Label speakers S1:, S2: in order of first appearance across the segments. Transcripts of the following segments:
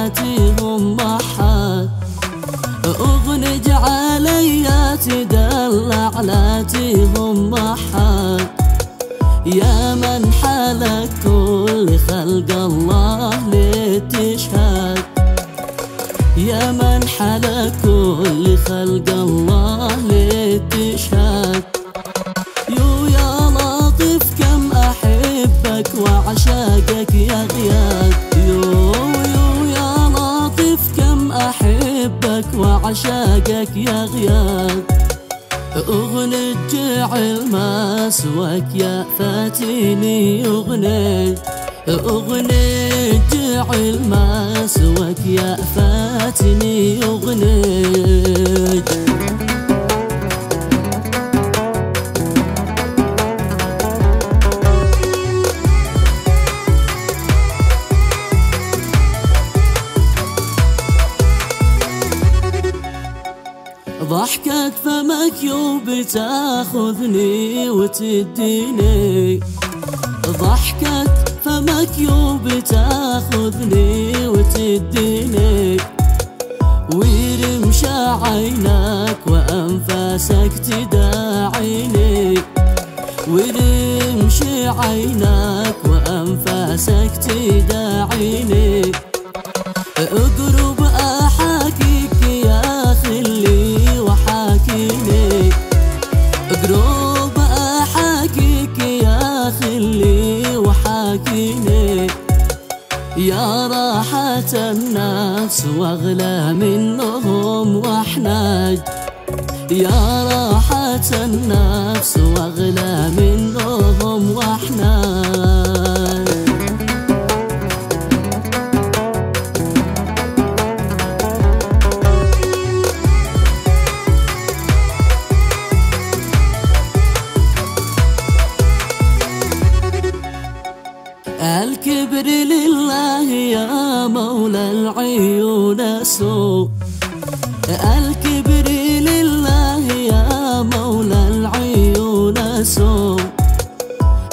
S1: فاتهم محد. اغنج عليا تدلع لا تهم محد. يا من حلك كل خلق الله لتشهد. يا من حلك كل خلق الله لتشهد. يا لطيف كم أحبك وعشاقك يا غياث. يا لطيف كم أحبك وعشاقك يا غياث. اغنج جعل مسواك يا فاتني اغنج. اغنج جعل مسواك يا فاتني اغنج. ضحكة فمك بتاخذني وتديني. ضحكة فمك بتاخذني وتديني. ويرمش عينك وأنفاسك تداعيني. ويرمش عينك وأنفاسك تداعيني. اقرب أحاكيك يا خلي وحاكيني. اقرب أحاكيك يا خلي وحاكيني. يا راحة النفس واغلى منهم واحناج. يا راحة النفس واغلى منهم واحناج. الكبر لله يا مولى العيون سوء. الكبر لله يا مولى العيون سوء.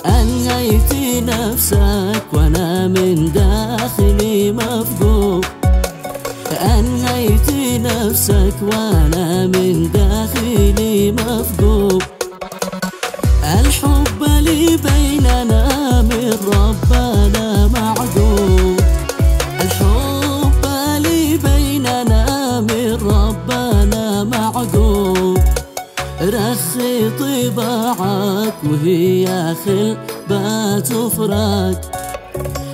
S1: أنهيت نفسك وأنا من داخلي مفقود. أنهيت نفسك وأنا من داخلي مفقود. الحب اللي بيننا من ربنا معقول. الحب اللي بيننا من ربنا معقول. رخي طباعك وهي خلبة تفرق.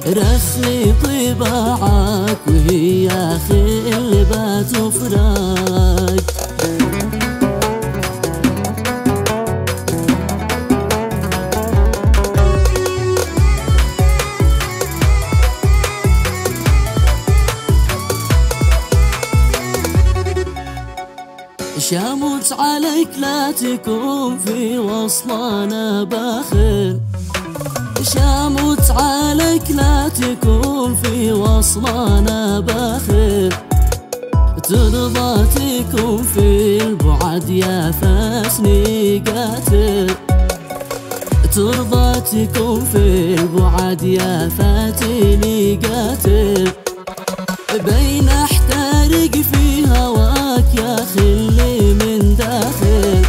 S1: رخي طباعك وهي خلبة تفرق. شامت عليك لا تكون في وصلنا باخر. شامت عليك لا تكون في وصلنا باخر. ترضى تكون في البعد يا فاسني قاتل. ترضى تكون في البعد يا فاتني قاتل. بين احترق في هواك يا خلي من داخل.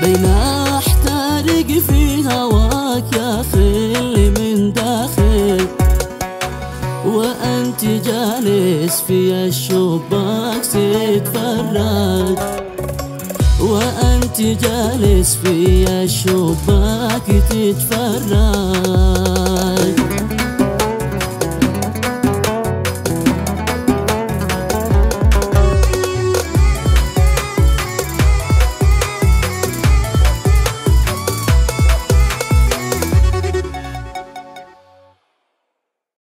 S1: بين احترق في هواك يا خلي من داخل. وانت جالس في الشباك تتفرج. وانت جالس في الشباك تتفرج.